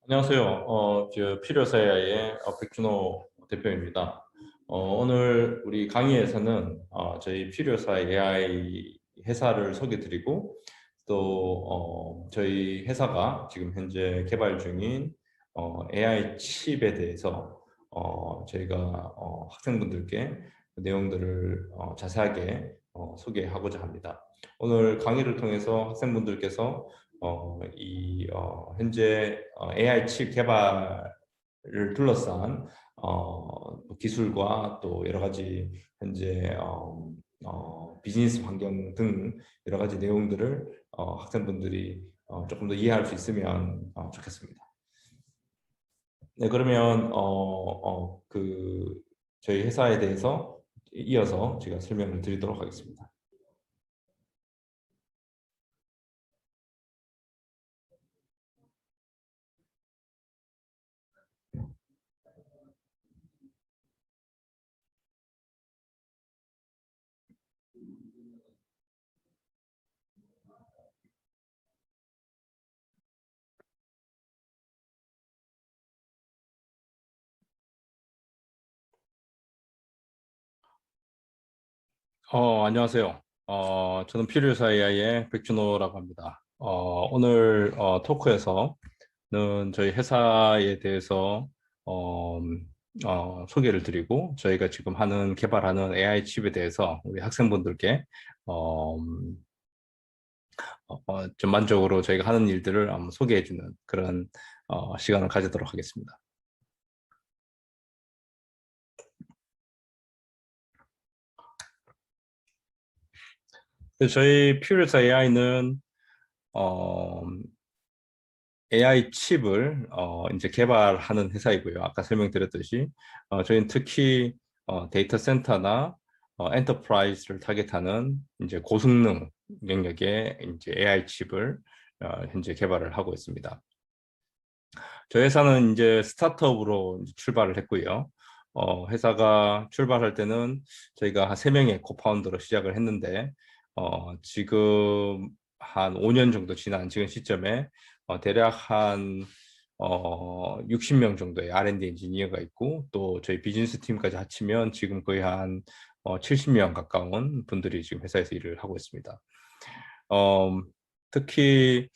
안녕하세요. 저 필요사야의 백준호 대표입니다. 오늘 우리 강의에서는 저희 필요사 AI 회사를 소개드리고 또 저희 회사가 지금 현재 개발 중인 AI 칩에 대해서 저희가 학생분들께 그 내용들을 자세하게 소개하고자 합니다. 오늘 강의를 통해서 학생분들께서 현재 AI 칩 개발을 둘러싼 기술과 또 여러 가지 현재 비즈니스 환경 등 여러 가지 내용들을 학생분들이 조금 더 이해할 수 있으면 좋겠습니다. 네, 그러면 저희 회사에 대해서 이어서 제가 설명을 드리도록 하겠습니다. 안녕하세요. 저는 필요사 AI의 백준호라고 합니다. 오늘 토크에서는 저희 회사에 대해서 어, 소개를 드리고 저희가 지금 개발하는 AI 칩에 대해서 우리 학생분들께 전반적으로 저희가 하는 일들을 한번 소개해주는 그런 시간을 가지도록 하겠습니다. 저희 필요사 AI는 AI 칩을 이제 개발하는 회사이고요. 아까 설명드렸듯이 저희는 특히 데이터 센터나 엔터프라이즈를 타겟하는 이제 고성능 영역의 이제 AI 칩을 현재 개발을 하고 있습니다. 저희 회사는 이제 스타트업으로 이제 출발을 했고요. 회사가 출발할 때는 저희가 한 3명의 코파운더로 시작을 했는데 지금 한 5년 정도 지난 지금 시점에 대략 한 60명 정도의 R&D 엔지니어가 있고 또 저희 비즈니스 팀까지 합치면 지금 거의 한 70명 가까운 분들이 지금 회사에서 일을 하고 있습니다. 특히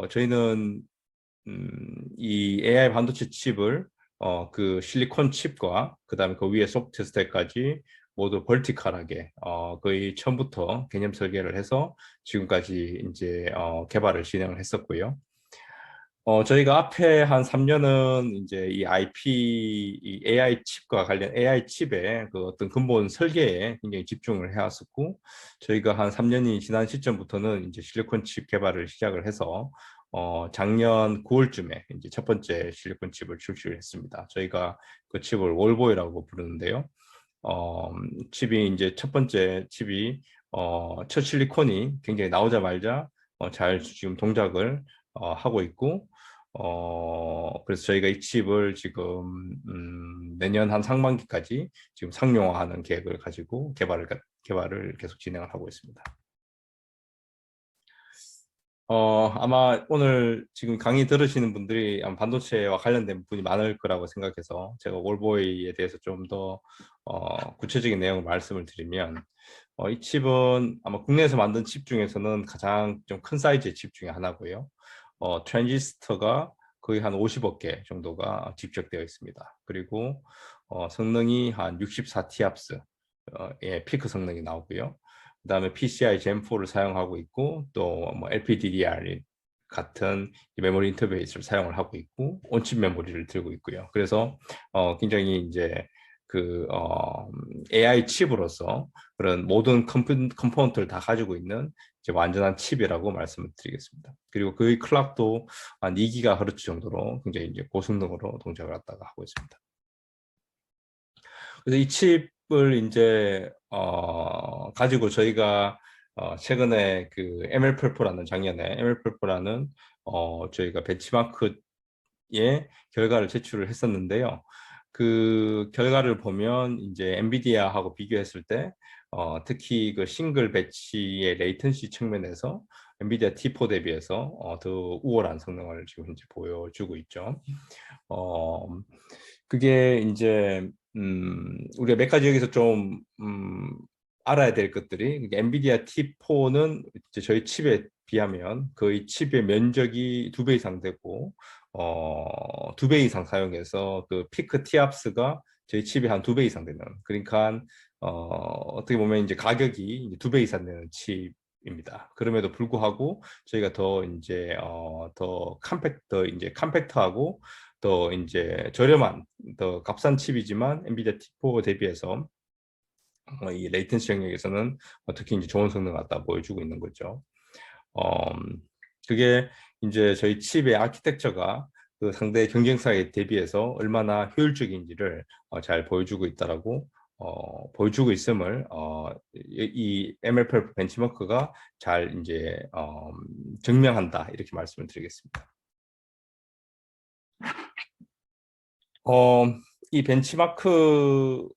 저희는 이 AI 반도체 칩을 그 실리콘 칩과 그다음에 그 위에 소프트 스택까지 모두 벌티컬하게 거의 처음부터 개념 설계를 해서 지금까지 이제 개발을 진행을 했었고요. 저희가 앞에 한 3년은 이제 이 IP, 이 AI 칩과 관련 AI 칩의 그 어떤 근본 설계에 굉장히 집중을 해왔었고, 저희가 한 3년이 지난 시점부터는 이제 실리콘 칩 개발을 시작을 해서, 작년 9월쯤에 이제 첫 번째 실리콘 칩을 출시를 했습니다. 저희가 그 칩을 월보이라고 부르는데요. 칩이 이제 첫 번째 칩이, 첫 실리콘이 굉장히 나오자마자 잘 지금 동작을 하고 있고, 그래서 저희가 이 칩을 지금 내년 한 상반기까지 지금 상용화하는 계획을 가지고 개발을 계속 진행을 하고 있습니다. 아마 오늘 지금 강의 들으시는 분들이 아마 반도체와 관련된 분이 많을 거라고 생각해서 제가 올보이에 대해서 좀 더 구체적인 내용을 말씀을 드리면 이 칩은 아마 국내에서 만든 칩 중에서는 가장 좀 큰 사이즈의 칩 중에 하나고요. 트랜지스터가 거의 한 50억 개 정도가 집적되어 있습니다. 그리고 성능이 한 64TOPS 의 피크 성능이 나오고요. 그다음에 PCI Gen4를 사용하고 있고 또 뭐 LPDDR 같은 메모리 인터페이스를 사용을 하고 있고 온칩 메모리를 들고 있고요. 그래서 굉장히 이제 그 AI 칩으로서 그런 모든 컴포넌트를 다 가지고 있는 이제 완전한 칩이라고 말씀을 드리겠습니다. 그리고 그 클락도 한 2GHz 정도로 굉장히 이제 고성능으로 동작을 갖다가 하고 있습니다. 그래서 이 칩을 이제 가지고 저희가 최근에 그 MLPerf라는 작년에 MLPerf라는 저희가 벤치마크의 결과를 제출을 했었는데요. 그 결과를 보면 이제 엔비디아하고 비교했을 때 특히 그 싱글 배치의 레이턴시 측면에서 엔비디아 T4 대비해서 더 우월한 성능을 지금 현재 보여주고 있죠. 그게 이제 우리가 몇 가지 여기서 좀 알아야 될 것들이, 엔비디아 T4는 이제 저희 칩에 비하면 거의 칩의 면적이 2배 이상 되고 2배 이상 사용해서 그 피크 티압스가 저희 칩이 한 2배 이상 되는, 그러니까 어떻게 보면 이제 가격이 2배 이상 되는 칩입니다. 그럼에도 불구하고 저희가 더 이제 더 이제 컴팩트하고 더 이제 저렴한, 더 값싼 칩이지만 엔비디아 T4 대비해서 이 레이텐시 영역에서는 특히 이제 좋은 성능을 갖다 보여주고 있는 거죠. 그게 이제 저희 칩의 아키텍처가 그 상대 경쟁사에 대비해서 얼마나 효율적인지를 잘 보여주고 있다라고 보여주고 있음을 이 MLPerf 벤치마크가 잘 이제 증명한다, 이렇게 말씀을 드리겠습니다. 이 벤치마크를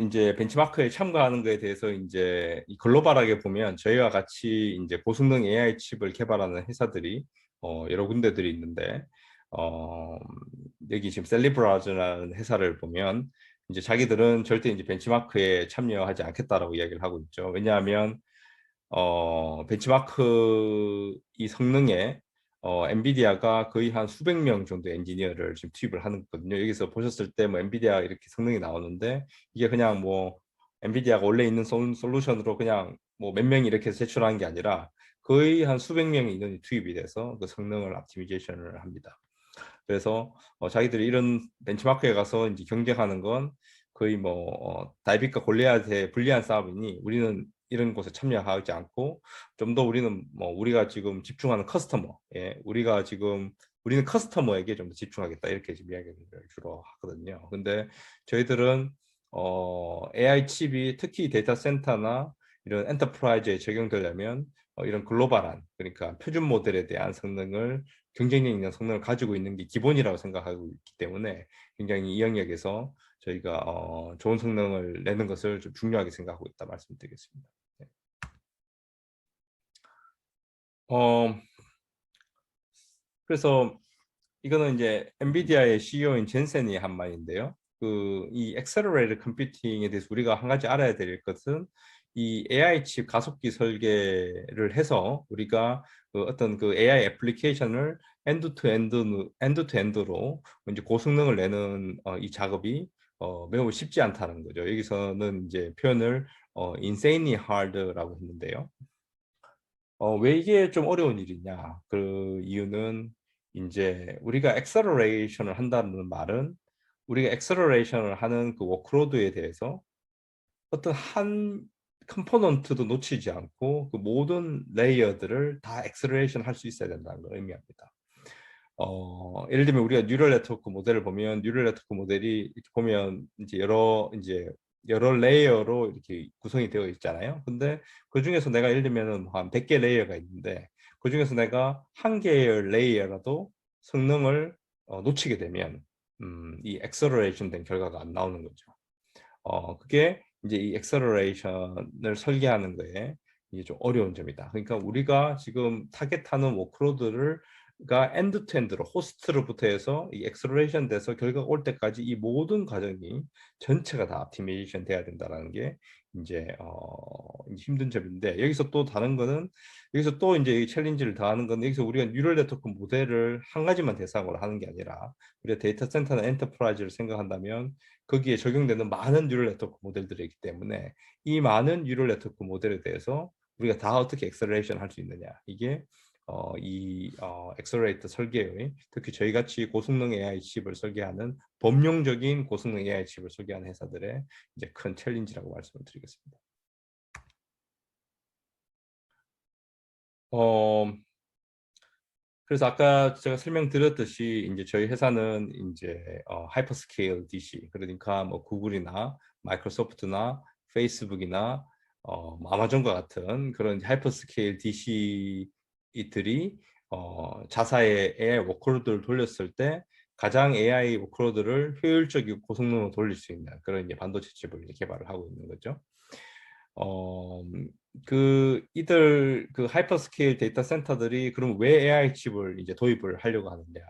이제 벤치마크에 참가하는 것에 대해서 이제 글로벌하게 보면 저희와 같이 이제 고성능 AI 칩을 개발하는 회사들이 여러 군데들이 있는데, 여기 지금 셀리브라즈라는 회사를 보면 이제 자기들은 절대 이제 벤치마크에 참여하지 않겠다라고 이야기를 하고 있죠. 왜냐하면 벤치마크 이 성능에 엔비디아가 거의 한 수백 명 정도 엔지니어를 지금 투입을 하는 거거든요. 여기서 보셨을 때 뭐 엔비디아 이렇게 성능이 나오는데, 이게 그냥 뭐 엔비디아가 원래 있는 솔루션으로 그냥 뭐 몇 명이 이렇게 제출하는 게 아니라 거의 한 수백 명의 인원이 투입이 돼서 그 성능을 옵티미제이션을 합니다. 그래서 자기들이 이런 벤치마크에 가서 이제 경쟁하는 건 거의 뭐 다이빗과 골리앗의 불리한 싸움이니, 우리는 이런 곳에 참여하지 않고 좀 더 우리는 뭐 우리가 지금 집중하는 커스터머, 우리는 커스터머에게 좀 더 집중하겠다, 이렇게 지금 이야기를 주로 하거든요. 근데 저희들은 AI 칩이 특히 데이터 센터나 이런 엔터프라이즈에 적용되려면 이런 글로벌한, 그러니까 표준 모델에 대한 성능을, 경쟁력 있는 성능을 가지고 있는 게 기본이라고 생각하고 있기 때문에 굉장히 이 영역에서 저희가 좋은 성능을 내는 것을 좀 중요하게 생각하고 있다 말씀드리겠습니다. 네. 그래서 이거는 이제 엔비디아의 CEO인 젠센이 한 말인데요. 이 액셀러레이터 컴퓨팅에 대해서 우리가 한 가지 알아야 될 것은, 이 AI 칩 가속기 설계를 해서 우리가 어떤 그 AI 애플리케이션을 엔드 투 엔드로 이제 고성능을 내는 이 작업이 매우 쉽지 않다는 거죠. 여기서는 이제 표현을 insanely hard라고 했는데요. 왜 이게 좀 어려운 일이냐? 그 이유는 이제 우리가 엑셀러레이션을 한다는 말은, 우리가 엑셀러레이션을 하는 그 워크로드에 대해서 어떤 한 컴포넌트도 놓치지 않고 그 모든 레이어들을 다 엑셀러레이션 할 수 있어야 된다는 걸 의미합니다. 예를 들면 우리가 뉴럴 네트워크 모델을 보면, 뉴럴 네트워크 모델이 이렇게 보면 이제 여러 레이어로 이렇게 구성이 되어 있잖아요. 근데 그 중에서 내가 예를 들면 한 100개 레이어가 있는데, 그 중에서 내가 한 개의 레이어라도 성능을 놓치게 되면 이 엑셀러레이션 된 결과가 안 나오는 거죠. 그게 이제 이 엑셀러레이션을 설계하는 거에 이게 좀 어려운 점이다. 그러니까 우리가 지금 타겟하는 워크로드를 엔드 투 엔드로, 호스트로부터 해서 이 엑셀러레이션 돼서 결과가 올 때까지 이 모든 과정이 전체가 다 옵티미제이션 돼야 된다는 게 이제 힘든 점인데, 여기서 또 다른 거는, 여기서 또 이제 이 챌린지를 더하는 건, 여기서 우리가 뉴럴 네트워크 모델을 한 가지만 대상으로 하는 게 아니라 우리가 데이터 센터나 엔터프라이즈를 생각한다면 거기에 적용되는 많은 뉴럴 네트워크 모델들이 있기 때문에, 이 많은 뉴럴 네트워크 모델에 대해서 우리가 다 어떻게 엑셀레이션 할 수 있느냐, 이게 엑셀러레이터 설계의, 특히 저희 같이 고성능 AI 칩을 설계하는, 범용적인 고성능 AI 칩을 설계하는 회사들의 이제 큰 챌린지라고 말씀을 드리겠습니다. 그래서 아까 제가 설명드렸듯이 이제 저희 회사는 이제 하이퍼스케일 DC, 그러니까 뭐 구글이나 마이크로소프트나 페이스북이나 뭐 아마존과 같은 그런 하이퍼스케일 DC들이 자사의 AI 워크로드를 돌렸을 때 가장 AI 워크로드를 효율적이고 고성능으로 돌릴 수 있는 그런 이제 반도체 칩을 개발을 하고 있는 거죠. 이들 하이퍼스케일 데이터 센터들이 그럼 왜 AI 칩을 이제 도입을 하려고 하느냐?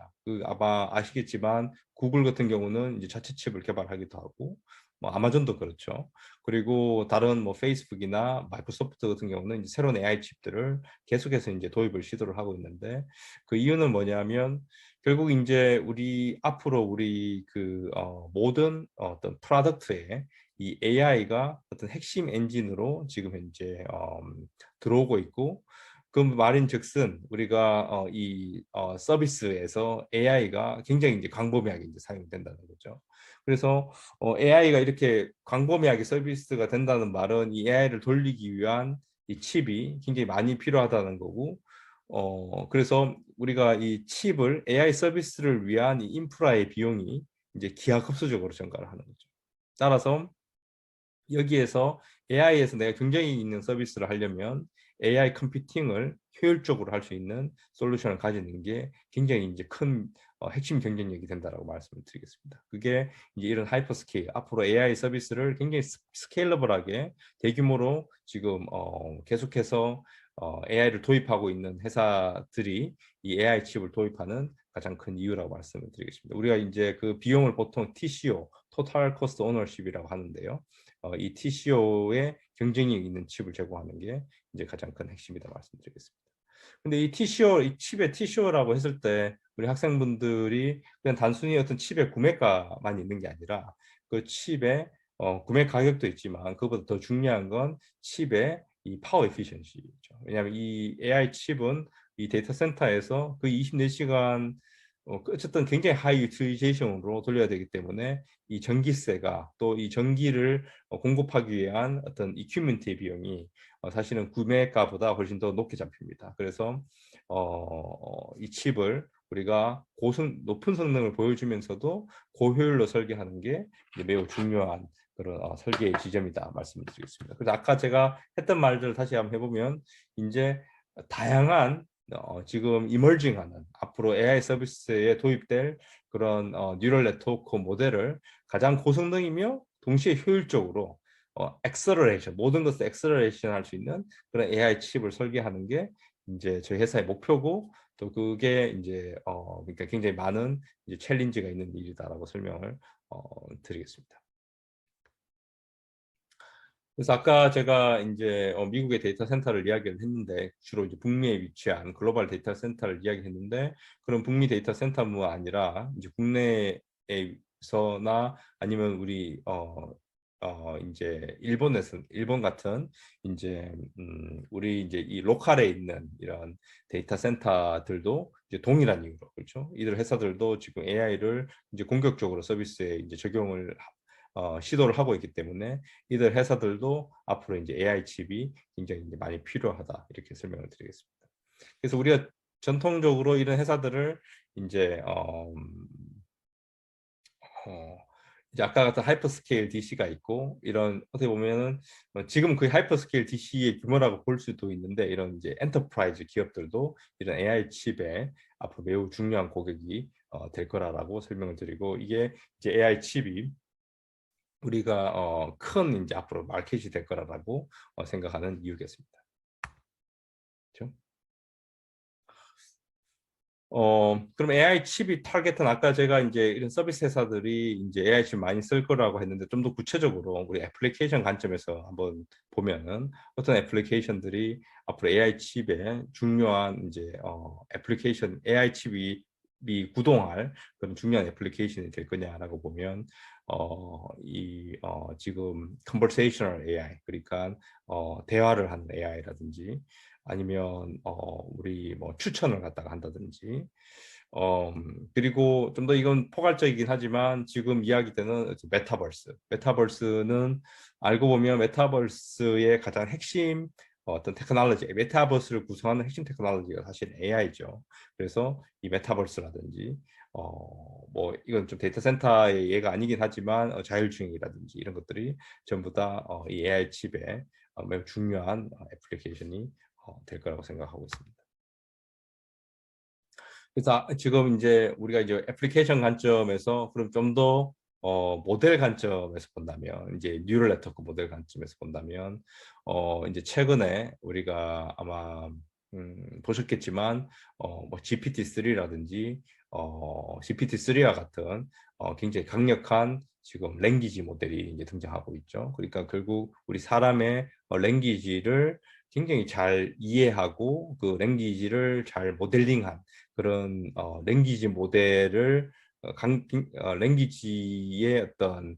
아마 아시겠지만 구글 같은 경우는 이제 자체 칩을 개발하기도 하고, 뭐 아마존도 그렇죠. 그리고 다른 뭐 페이스북이나 마이크로소프트 같은 경우는 이제 새로운 AI 칩들을 계속해서 이제 도입을 시도를 하고 있는데, 그 이유는 뭐냐면 결국 이제 우리 앞으로 우리 모든 어떤 프로덕트에 이 AI가 어떤 핵심 엔진으로 지금 현재 들어오고 있고, 그 말인즉슨 우리가 서비스에서 AI가 굉장히 이제 광범위하게 이제 사용된다는 거죠. 그래서 AI가 이렇게 광범위하게 서비스가 된다는 말은 이 AI를 돌리기 위한 이 칩이 굉장히 많이 필요하다는 거고, 그래서 우리가 이 칩을 AI 서비스를 위한 이 인프라의 비용이 이제 기하급수적으로 증가를 하는 거죠. 따라서 여기에서 AI에서 내가 경쟁이 있는 서비스를 하려면 AI 컴퓨팅을 효율적으로 할 수 있는 솔루션을 가지는 게 굉장히 이제 큰 핵심 경쟁력이 된다라고 말씀을 드리겠습니다. 그게 이제 이런 하이퍼스케일, 앞으로 AI 서비스를 굉장히 스케일러블하게 대규모로 지금 계속해서 AI를 도입하고 있는 회사들이 이 AI 칩을 도입하는 가장 큰 이유라고 말씀을 드리겠습니다. 우리가 이제 그 비용을 보통 TCO, Total Cost Ownership이라고 하는데요. 이 TCO에 경쟁력 있는 칩을 제공하는 게 이제 가장 큰 핵심이다 말씀드리겠습니다. 근데 이 TCO, 이 칩의 TCO라고 했을 때 우리 학생분들이 그냥 단순히 어떤 칩의 구매가만 있는 게 아니라 그 칩의 구매 가격도 있지만 그것보다 더 중요한 건 칩의 이 파워 에피션시죠. 왜냐하면 이 AI 칩은 이 데이터 센터에서 그 24시간 어쨌든 굉장히 하이 유틸리제이션으로 돌려야 되기 때문에 이 전기세가 또 이 전기를 공급하기 위한 어떤 이퀴먼트의 비용이 사실은 구매가보다 훨씬 더 높게 잡힙니다. 그래서 이 칩을 우리가 높은 성능을 보여주면서도 고효율로 설계하는 게 매우 중요한 그런 설계의 지점이다 말씀을 드리겠습니다. 그래서 아까 제가 했던 말들을 다시 한번 해보면 이제 다양한 지금 이머징하는 앞으로 AI 서비스에 도입될 그런 뉴럴 네트워크 모델을 가장 고성능이며 동시에 효율적으로 엑셀러레이션 모든 것을 엑셀러레이션 할 수 있는 그런 AI 칩을 설계하는 게 이제 저희 회사의 목표고 또 그게 이제 그러니까 굉장히 많은 이제 챌린지가 있는 일이다라고 설명을 드리겠습니다. 그래서 아까 제가 이제 미국의 데이터 센터를 이야기를 했는데 주로 이제 북미에 위치한 글로벌 데이터 센터를 이야기했는데 그런 북미 데이터 센터뿐만 아니라 이제 국내에서나 아니면 우리 이제 일본 같은 이제 우리 이제 이 로컬에 있는 이런 데이터 센터들도 이제 동일한 이유로 그렇죠. 이들 회사들도 지금 AI를 이제 공격적으로 서비스에 이제 적용을 시도를 하고 있기 때문에 이들 회사들도 앞으로 이제 AI 칩이 굉장히 이제 많이 필요하다 이렇게 설명을 드리겠습니다. 그래서 우리가 전통적으로 이런 회사들을 이제 이제 아까 같은 하이퍼스케일 DC가 있고 이런 어떻게 보면은 지금 그 하이퍼스케일 DC의 규모라고 볼 수도 있는데 이런 이제 엔터프라이즈 기업들도 이런 AI 칩에 앞으로 매우 중요한 고객이 될 거라고 설명을 드리고 이게 이제 AI 칩이 우리가 큰 이제 앞으로 마켓이 될 거라고 생각하는 이유겠습니다. 그렇죠? 그럼 AI 칩이 타겟은 아까 제가 이제 이런 서비스 회사들이 이제 AI 칩 많이 쓸 거라고 했는데 좀 더 구체적으로 우리 애플리케이션 관점에서 한번 보면은 어떤 애플리케이션들이 앞으로 AI 칩의 중요한 이제 애플리케이션 AI 칩이 구동할 그런 중요한 애플리케이션이 될 거냐라고 보면 지금 conversational AI 그러니까 대화를 하는 AI라든지 아니면 우리 뭐 추천을 갖다가 한다든지 그리고 좀 더 이건 포괄적이긴 하지만 지금 이야기되는 메타버스는 알고 보면 메타버스의 가장 핵심 어떤 테크놀로지, 메타버스를 구성하는 핵심 테크놀로지가 사실 AI죠. 그래서 이 메타버스라든지 뭐 이건 좀 데이터 센터의 예가 아니긴 하지만 자율주행이라든지 이런 것들이 전부 다 이 AI 칩의 매우 중요한 애플리케이션이 될 거라고 생각하고 있습니다. 그래서 지금 이제 우리가 이제 애플리케이션 관점에서 그럼 좀 더 모델 관점에서 본다면, 이제 뉴럴 네트워크 모델 관점에서 본다면, 이제 최근에 우리가 아마 보셨겠지만, 뭐 GPT-3라든지 GPT-3와 같은 굉장히 강력한 지금 랭귀지 모델이 이제 등장하고 있죠. 그러니까 결국 우리 사람의 랭귀지를 굉장히 잘 이해하고 그 랭귀지를 잘 모델링한 그런 랭귀지 모델을 랭귀지의 어떤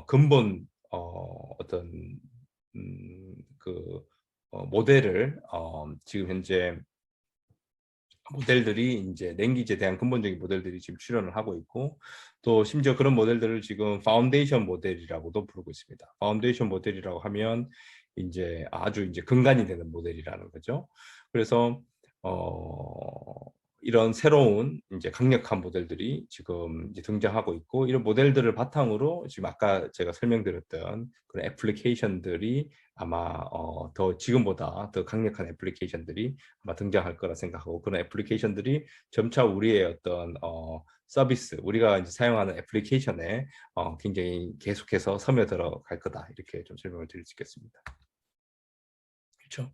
근본 어떤 그 모델을 지금 현재 모델들이 이제 랭귀지에 대한 근본적인 모델들이 지금 출현을 하고 있고, 또 심지어 그런 모델들을 지금 파운데이션 모델이라고도 부르고 있습니다. 파운데이션 모델이라고 하면 이제 아주 이제 근간이 되는 모델이라는 거죠. 그래서 이런 새로운 이제 강력한 모델들이 지금 이제 등장하고 있고, 이런 모델들을 바탕으로 지금 아까 제가 설명드렸던 그런 애플리케이션들이 아마 더 지금보다 더 강력한 애플리케이션들이 아마 등장할 거라 생각하고, 그런 애플리케이션들이 점차 우리의 어떤 서비스, 우리가 이제 사용하는 애플리케이션에 굉장히 계속해서 스며들어 갈 거다, 이렇게 좀 설명을 드릴 수 있겠습니다. 그렇죠?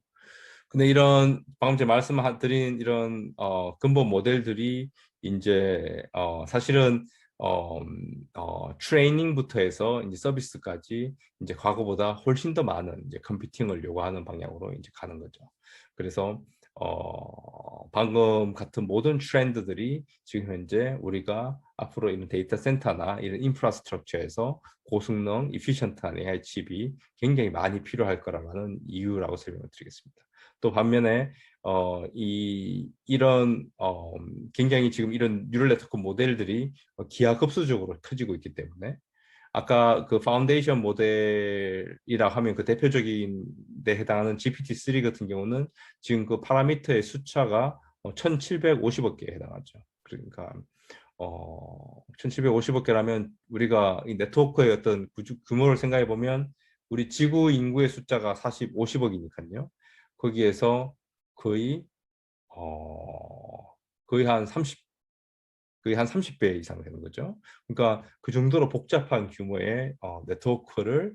근데 이런 방금 제가 말씀드린 이런 근본 모델들이 이제 사실은 트레이닝부터 해서 이제 서비스까지 이제 과거보다 훨씬 더 많은 이제 컴퓨팅을 요구하는 방향으로 이제 가는 거죠. 그래서 방금 같은 모든 트렌드들이 지금 현재 우리가 앞으로 이런 데이터 센터나 이런 인프라스트럭처에서 고성능, 이피션트한 AI 칩이 굉장히 많이 필요할 거라는 이유라고 설명을 드리겠습니다. 또 반면에 이런 굉장히 지금 이런 뉴럴 네트워크 모델들이 기하급수적으로 커지고 있기 때문에, 아까 그 파운데이션 모델이라 하면 그 대표적인 데 해당하는 GPT-3 같은 경우는 지금 그 파라미터의 숫자가 1750억 개에 해당하죠. 그러니까 1750억 개라면 우리가 이 네트워크의 어떤 규모를 생각해 보면 우리 지구 인구의 숫자가 50억이니까요. 거기에서 거의 거의 한 30배 이상 되는 거죠. 그러니까 그 정도로 복잡한 규모의 네트워크를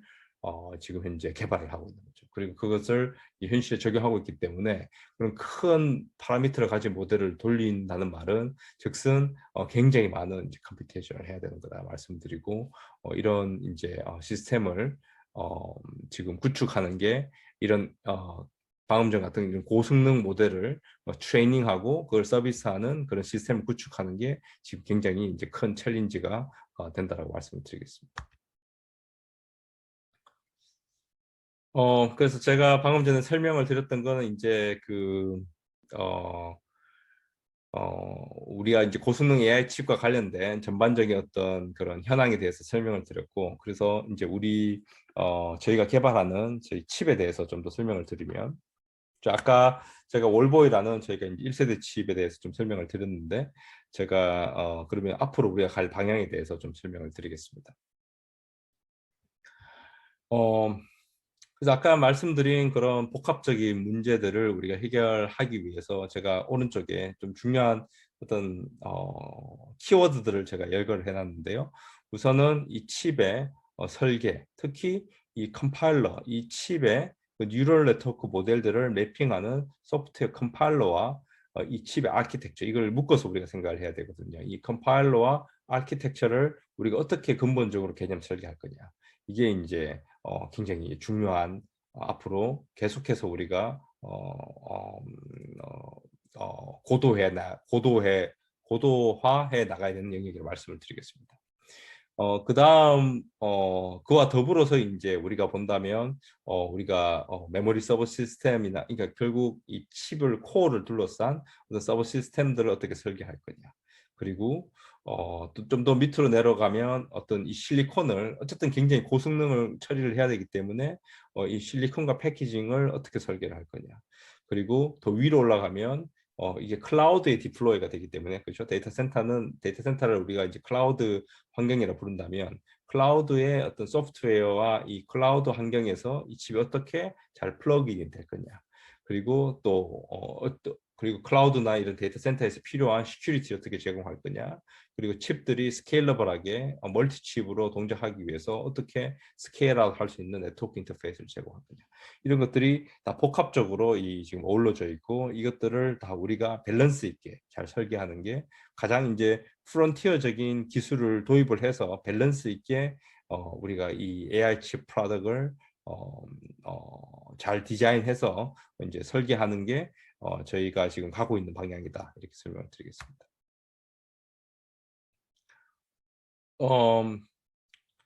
지금 현재 개발을 하고 있는 거죠. 그리고 그것을 현실에 적용하고 있기 때문에 그런 큰 파라미터를 가진 모델을 돌린다는 말은 즉슨 굉장히 많은 이제 컴퓨테이션을 해야 되는 거다 말씀드리고, 이런 이제 시스템을 지금 구축하는 게 이런 방금 전 같은 이런 고성능 모델을 트레이닝하고 그걸 서비스하는 그런 시스템을 구축하는 게 지금 굉장히 이제 큰 챌린지가 된다라고 말씀을 드리겠습니다. 그래서 제가 방금 전에 설명을 드렸던 거는 이제 어, 우리가 이제 고성능 AI 칩과 관련된 전반적인 어떤 그런 현황에 대해서 설명을 드렸고, 그래서 이제 저희가 개발하는 저희 칩에 대해서 좀 더 설명을 드리면, 아까 제가 월보이라는 저희가 이제 1세대 칩에 대해서 좀 설명을 드렸는데, 제가 그러면 앞으로 우리가 갈 방향에 대해서 좀 설명을 드리겠습니다. 어, 그래서 아까 말씀드린 그런 복합적인 문제들을 우리가 해결하기 위해서 제가 오른쪽에 좀 중요한 어떤 키워드들을 제가 열거를 해놨는데요. 우선은 이 칩의 설계, 특히 이 컴파일러, 이 칩의 그 뉴럴 네트워크 모델들을 매핑하는 소프트웨어 컴파일러와 이 칩의 아키텍처, 이걸 묶어서 우리가 생각을 해야 되거든요. 이 컴파일러와 아키텍처를 우리가 어떻게 근본적으로 개념 설계할 거냐. 이게 이제 굉장히 중요한, 앞으로 계속해서 우리가 고도화해 나가야 되는 영역이라고 말씀을 드리겠습니다. 그다음 그와 더불어서 이제 우리가 본다면 우리가 메모리 서버 시스템이나, 그러니까 결국 이 칩을 코어를 둘러싼 서버 시스템들을 어떻게 설계할 거냐. 그리고 좀 더 밑으로 내려가면 어떤 이 실리콘을 어쨌든 굉장히 고성능을 처리를 해야 되기 때문에 이 실리콘과 패키징을 어떻게 설계를 할 거냐. 그리고 더 위로 올라가면 이게 클라우드에 디플로이가 되기 때문에, 그렇죠? 데이터 센터를 우리가 이제 클라우드 환경이라 부른다면, 클라우드의 어떤 소프트웨어와 이 클라우드 환경에서 이 칩이 어떻게 잘 플러그인이 될 거냐. 그리고 또 그리고 클라우드나 이런 데이터 센터에서 필요한 시큐리티 어떻게 제공할 거냐, 그리고 칩들이 스케일러블하게 멀티 칩으로 동작하기 위해서 어떻게 스케일아웃 할 수 있는 네트워크 인터페이스를 제공할 거냐, 이런 것들이 다 복합적으로 이 지금 어우러져 있고, 이것들을 다 우리가 밸런스 있게 잘 설계하는 게 가장 이제 프론티어적인 기술을 도입을 해서 밸런스 있게 우리가 이 AI 칩 프로덕트를 잘 디자인해서 이제 설계하는 게 저희가 지금 가고 있는 방향이다, 이렇게 설명을 드리겠습니다.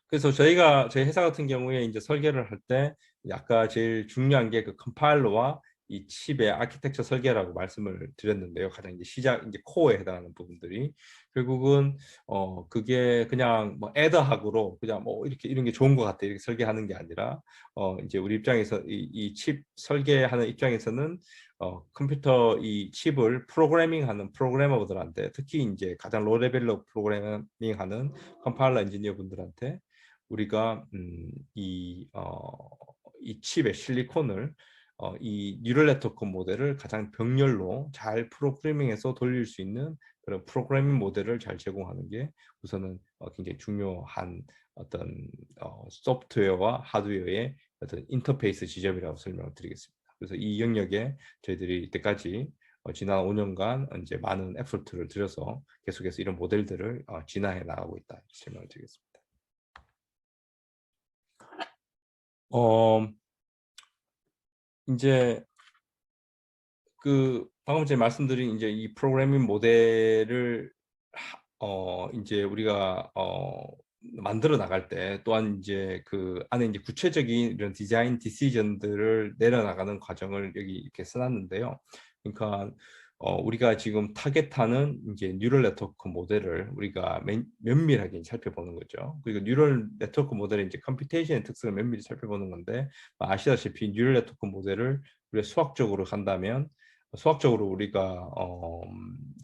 그래서 저희 회사 같은 경우에 이제 설계를 할 때 아까 제일 중요한 게 그 컴파일러와 이 칩의 아키텍처 설계라고 말씀을 드렸는데요. 가장 이제 이제 코어에 해당하는 부분들이 결국은 그게 그냥 뭐 애더학으로 그냥 뭐 이렇게 이런 게 좋은 것 같아 이렇게 설계하는 게 아니라 이제 우리 입장에서 이 칩 설계하는 입장에서는 컴퓨터 이 칩을 프로그래밍하는 프로그래머들한테, 특히 이제 가장 로우 레벨로 프로그래밍하는 컴파일러 엔지니어 분들한테 우리가 이 칩의 실리콘을 이 뉴럴 네트워크 모델을 가장 병렬로 잘 프로그래밍해서 돌릴 수 있는 그런 프로그래밍 모델을 잘 제공하는 게 우선은 굉장히 중요한 어떤 소프트웨어와 하드웨어의 어떤 인터페이스 지점이라고 설명을 드리겠습니다. 그래서 이 영역에 저희들이 이때까지 지난 5년간 이제 많은 에포트를 들여서 계속해서 이런 모델들을 진화해 나가고 있다, 이렇게 설명을 드리겠습니다. 이제 그 방금 전에 말씀드린 이제 이 프로그래밍 모델을 이제 우리가 만들어 나갈 때 또한 이제 그 안에 이제 구체적인 이런 디자인 디시전들을 내려 나가는 과정을 여기 이렇게 써놨는데요. 그러니까 우리가 지금 타겟하는 이제 뉴럴 네트워크 모델을 우리가 면밀하게 살펴보는 거죠. 그리고 뉴럴 네트워크 모델의 이제 컴퓨테이션의 특성을 면밀히 살펴보는 건데, 아시다시피 뉴럴 네트워크 모델을 우리가 수학적으로 간다면, 수학적으로 우리가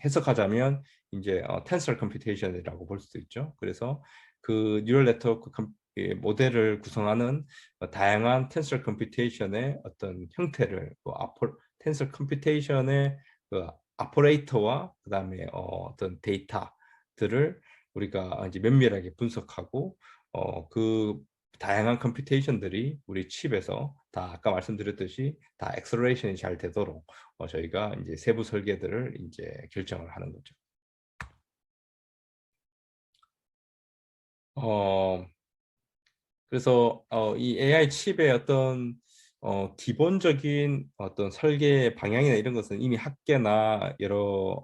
해석하자면 이제 텐설 컴퓨테이션이라고 볼 수도 있죠. 그래서 그 뉴럴 네트워크 모델을 구성하는 다양한 텐설 컴퓨테이션의 어떤 형태를 텐설 컴퓨테이션의 그 아퍼레이터와 그다음에 어떤 데이터들을 우리가 이제 면밀하게 분석하고 그 다양한 컴퓨테이션들이 우리 칩에서 다 아까 말씀드렸듯이 다 엑셀러레이션이 잘 되도록 저희가 이제 세부 설계들을 이제 결정을 하는 거죠. 그래서 이 AI 칩의 어떤 기본적인 어떤 설계 방향이나 이런 것은 이미 학계나 여러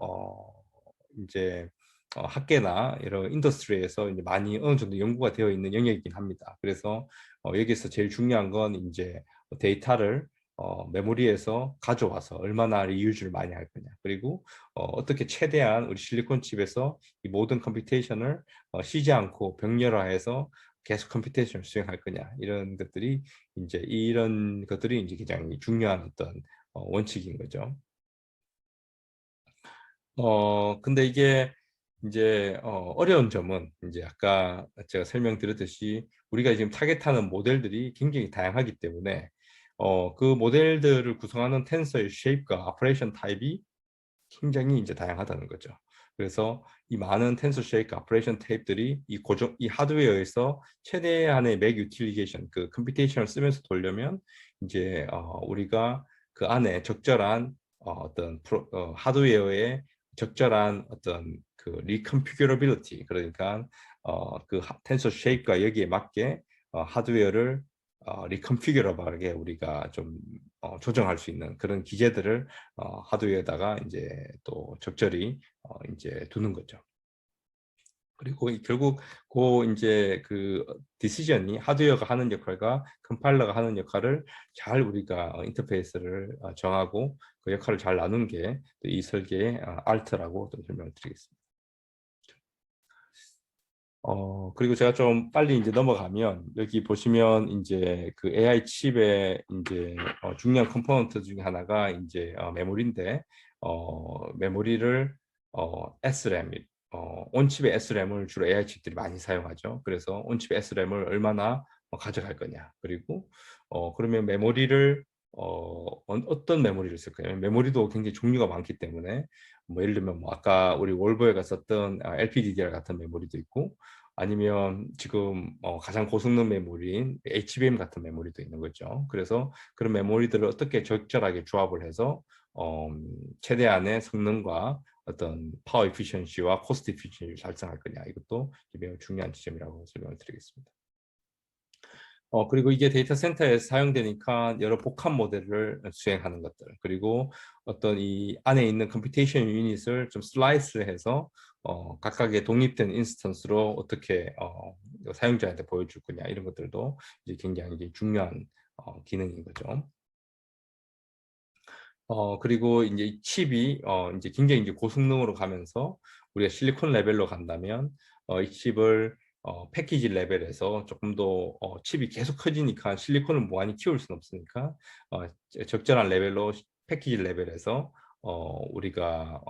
이제 학계나 여러 인더스트리에서 이제 많이 어느 정도 연구가 되어 있는 영역이긴 합니다. 그래서 여기서 제일 중요한 건 이제 데이터를 메모리에서 가져와서 얼마나 리유즈를 많이 할 거냐, 그리고 어떻게 최대한 우리 실리콘 칩에서 이 모든 컴퓨테이션을 쉬지 않고 병렬화해서 계속 컴퓨테이션을 수행할 거냐, 이런 것들이 이제 굉장히 중요한 어떤 원칙인 거죠. 근데 이게 이제 어려운 점은 이제 아까 제가 설명드렸듯이 우리가 지금 타겟하는 모델들이 굉장히 다양하기 때문에 그 모델들을 구성하는 텐서의 쉐입과 오퍼레이션 타입이 굉장히 이제 다양하다는 거죠. 그래서 이 많은 텐서 쉐이크 오퍼레이션 타입들이 이 하드웨어에서 최대한의 맥 유틸리게이션, 그 컴퓨테이션을 쓰면서 돌려면 이제 우리가 그 안에 적절한 어떤 하드웨어의 적절한 어떤 그 리컨피규러빌리티, 그러니까 그 텐서 쉐이프가 여기에 맞게 하드웨어를 리컨피규러블하게 우리가 좀 조정할 수 있는 그런 기제들을 하드웨어에다가 이제 또 적절히 이제 두는 거죠. 그리고 결국 이제 그 디시전이 하드웨어가 하는 역할과 컴파일러가 하는 역할을 잘 우리가 인터페이스를 정하고 그 역할을 잘 나눈 게 이 설계의 알트라고 또 설명을 드리겠습니다. 그리고 제가 좀 빨리 이제 넘어가면 여기 보시면 이제 그 AI 칩의 이제 중요한 컴포넌트 중에 하나가 이제 메모리인데 메모리를 SRAM, 온칩의 SRAM을 주로 AI 칩들이 많이 사용하죠. 그래서 온칩의 SRAM을 얼마나 가져갈 거냐, 그리고 그러면 메모리를 어떤 메모리를 쓸까요? 메모리도 굉장히 종류가 많기 때문에 뭐 예를 들면 뭐 아까 우리 월보에가 썼던 LPDDR 같은 메모리도 있고 아니면 지금 가장 고성능 메모리인 HBM 같은 메모리도 있는 거죠. 그래서 그런 메모리들을 어떻게 적절하게 조합을 해서 최대한의 성능과 어떤 파워 에피션시와 코스트 에피션시를 달성할 거냐 이것도 매우 중요한 지점이라고 설명을 드리겠습니다. 그리고 이게 데이터 센터에 사용되니까 여러 복합 모델을 수행하는 것들, 그리고 어떤 이 안에 있는 컴퓨테이션 유닛을 좀 슬라이스해서 각각의 독립된 인스턴스로 어떻게 사용자한테 보여줄 거냐 이런 것들도 이제 굉장히 이제 중요한 기능인 거죠. 그리고 이제 이 칩이 이제 굉장히 이제 고성능으로 가면서 우리가 실리콘 레벨로 간다면 이 칩을 패키지 레벨에서 조금 더 칩이 계속 커지니까 실리콘을 무한히 키울 수는 없으니까 적절한 레벨로 패키지 레벨에서 우리가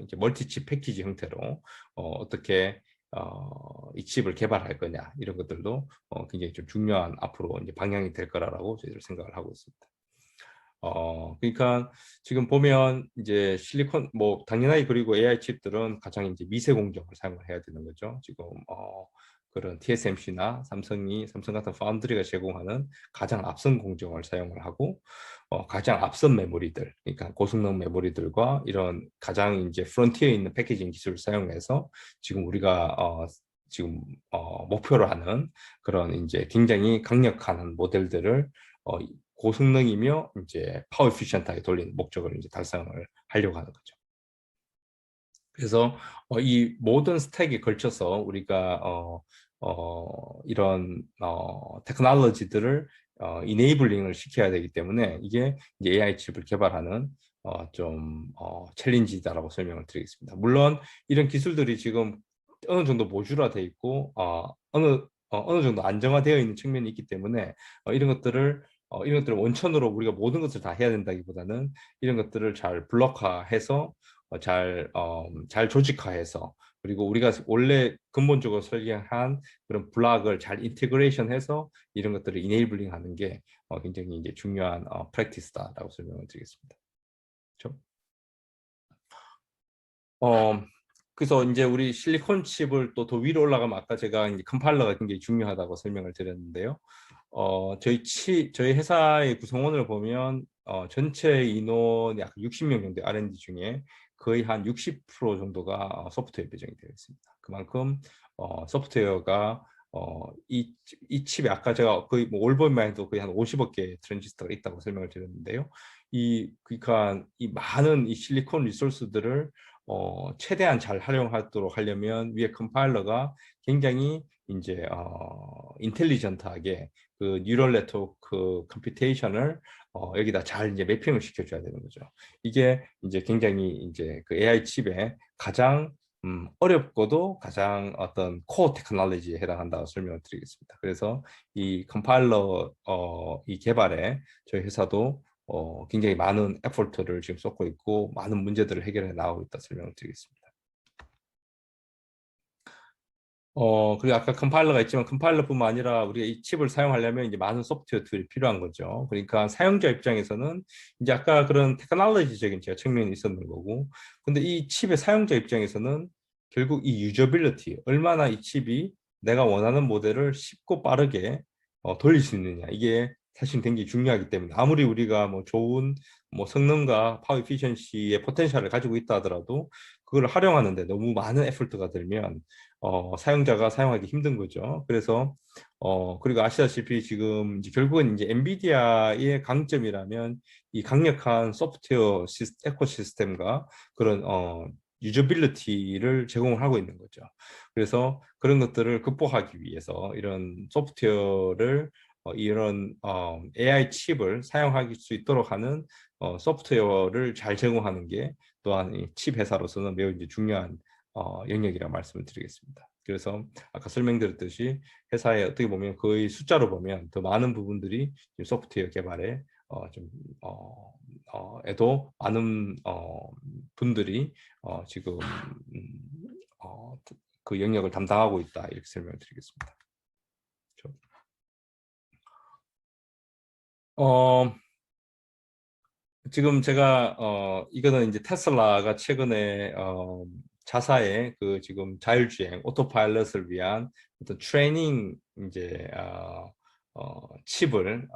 이제 멀티칩 패키지 형태로 어떻게 이 칩을 개발할 거냐 이런 것들도 굉장히 좀 중요한 앞으로 이제 방향이 될 거라고 저희들 생각을 하고 있습니다. 그러니까 지금 보면 이제 실리콘 뭐 당연하게 그리고 AI 칩들은 가장 이제 미세 공정을 사용을 해야 되는 거죠. 지금 그런 TSMC나 삼성 같은 파운드리가 제공하는 가장 앞선 공정을 사용을 하고 가장 앞선 메모리들, 그러니까 고성능 메모리들과 이런 가장 이제 프론티어에 있는 패키징 기술을 사용해서 지금 우리가 지금 목표로 하는 그런 이제 굉장히 강력한 모델들을 고성능이며 이제 파워 에피션트하게 돌리는 목적을 이제 달성을 하려고 하는 거죠. 그래서 이 모든 스택에 걸쳐서 우리가 이런 테크놀로지들을 이네이블링을 시켜야 되기 때문에 이게 이제 AI 칩을 개발하는 좀 챌린지다라고 설명을 드리겠습니다. 물론 이런 기술들이 지금 어느 정도 모듈화되어 있고 어느 정도 안정화되어 있는 측면이 있기 때문에 이런 것들을 원천으로 우리가 모든 것을 다 해야 된다기보다는 이런 것들을 잘 블록화해서 잘 조직화해서 그리고 우리가 원래 근본적으로 설계한 그런 블락을 잘 인테그레이션해서 이런 것들을 이네이블링 하는 게 굉장히 이제 중요한 프랙티스다라고 설명을 드리겠습니다. 그렇죠? 어, 그래서 이제 우리 실리콘 칩을 또 더 위로 올라가면 아까 제가 이제 컴파일러가 굉장히 중요하다고 설명을 드렸는데요. 저희 회사의 구성원을 보면 전체 인원이 약 60명 정도 R&D 중에 거의 한 60% 정도가 소프트웨어 배정이 되어 있습니다. 그만큼 소프트웨어가 이 칩에 아까 제가 거의 뭐 올볼만 해도 거의 한 50억 개 트랜지스터가 있다고 설명을 드렸는데요. 그러니까 이 많은 이 실리콘 리소스들을 최대한 잘 활용하도록 하려면 위에 컴파일러가 굉장히 이제 인텔리전트하게 그 뉴럴 네트워크 컴퓨테이션을 여기다 잘 이제 매핑을 시켜줘야 되는 거죠. 이게 이제 굉장히 이제 그 AI 칩의 가장 어렵고도 가장 어떤 코어 테크놀로지에 해당한다고 설명을 드리겠습니다. 그래서 이 컴파일러 이 개발에 저희 회사도 굉장히 많은 에포트를 지금 쏟고 있고 많은 문제들을 해결해 나가고 있다 설명을 드리겠습니다. 그리고 아까 컴파일러가 있지만 컴파일러뿐만 아니라 우리가 이 칩을 사용하려면 이제 많은 소프트웨어 툴이 필요한 거죠. 그러니까 사용자 입장에서는 이제 아까 그런 테크놀로지적인 제가 측면이 있었는 거고, 근데 이 칩의 사용자 입장에서는 결국 이 유저빌리티, 얼마나 이 칩이 내가 원하는 모델을 쉽고 빠르게 돌릴 수 있느냐, 이게 사실 굉장히 중요하기 때문에 아무리 우리가 뭐 좋은 뭐 성능과 파워 에피션시의 포텐셜을 가지고 있다 하더라도 그걸 활용하는데 너무 많은 에포트가 들면 사용자가 사용하기 힘든 거죠. 그래서 그리고 아시다시피 지금 이제 결국은 이제 엔비디아의 강점이라면 이 강력한 소프트웨어 에코시스템과 그런 유저빌리티를 제공을 하고 있는 거죠. 그래서 그런 것들을 극복하기 위해서 이런 소프트웨어를 이런 AI 칩을 사용할 수 있도록 하는 소프트웨어를 잘 제공하는 게 또한 이 칩 회사로서는 매우 이제 중요한 영역이라 말씀을 드리겠습니다. 그래서 아까 설명드렸듯이 회사에 어떻게 보면 거의 숫자로 보면 더 많은 부분들이 소프트웨어 개발에 좀 에도 많은 분들이 지금 그 영역을 담당하고 있다 이렇게 설명드리겠습니다. 그렇죠? 어, 지금 제가 이거는 이제 테슬라가 최근에 자사의 그 지금 자율주행 오토파일럿을 위한 어떤 트레이닝 이제 칩을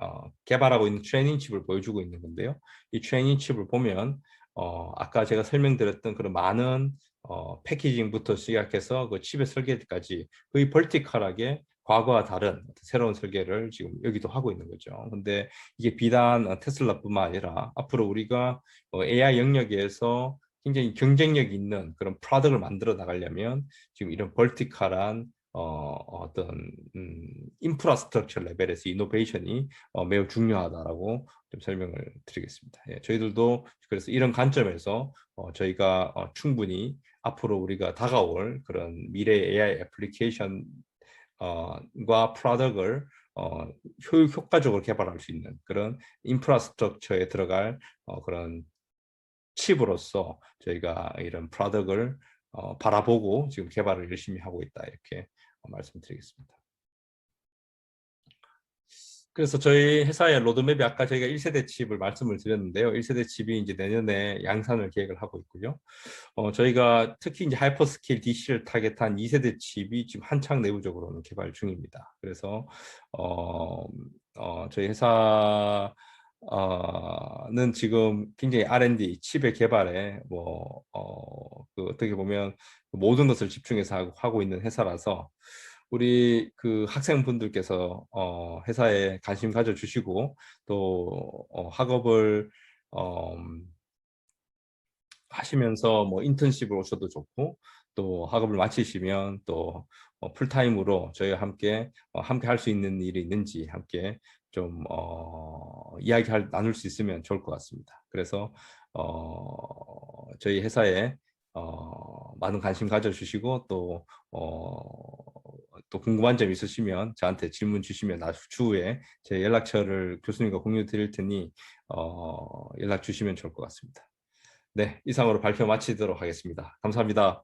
개발하고 있는 트레이닝 칩을 보여주고 있는 건데요. 이 트레이닝 칩을 보면 아까 제가 설명드렸던 그런 많은 패키징부터 시작해서 그 칩의 설계까지 거의 벌티컬하게 과거와 다른 새로운 설계를 지금 여기도 하고 있는 거죠. 근데 이게 비단 테슬라뿐만 아니라 앞으로 우리가 AI 영역에서 굉장히 경쟁력 있는 그런 프로덕트를 만들어 나가려면 지금 이런 벌티컬한 어떤 인프라스트럭처 레벨에서 이노베이션이 매우 중요하다라고 좀 설명을 드리겠습니다. 예, 저희들도 그래서 이런 관점에서 저희가 충분히 앞으로 우리가 다가올 그런 미래 AI 애플리케이션 과 프로덕트를 효과적으로 개발할 수 있는 그런 인프라스트럭처에 들어갈 그런 칩으로서 저희가 이런 프로덕트를 바라보고 지금 개발을 열심히 하고 있다 이렇게 말씀드리겠습니다. 그래서 저희 회사의 로드맵이 아까 저희가 1세대 칩을 말씀을 드렸는데요. 1세대 칩이 이제 내년에 양산을 계획을 하고 있고요. 저희가 특히 이제 하이퍼스케일 DC를 타겟한 2세대 칩이 지금 한창 내부적으로는 개발 중입니다. 그래서 저희 회사는 지금 굉장히 R&D 칩의 개발에 그 어떻게 보면 모든 것을 집중해서 하고 있는 회사라서 우리 그 학생분들께서 회사에 관심 가져주시고 또 학업을 어, 하시면서 뭐 인턴십을 오셔도 좋고 또 학업을 마치시면 또 풀타임으로 저희와 함께 할 수 있는 일이 있는지 함께 좀 나눌 수 있으면 좋을 것 같습니다. 그래서 저희 회사에 많은 관심 가져주시고 또 궁금한 점 있으시면 저한테 질문 주시면 추후에 제 연락처를 교수님과 공유 드릴 테니 연락 주시면 좋을 것 같습니다. 네, 이상으로 발표 마치도록 하겠습니다. 감사합니다.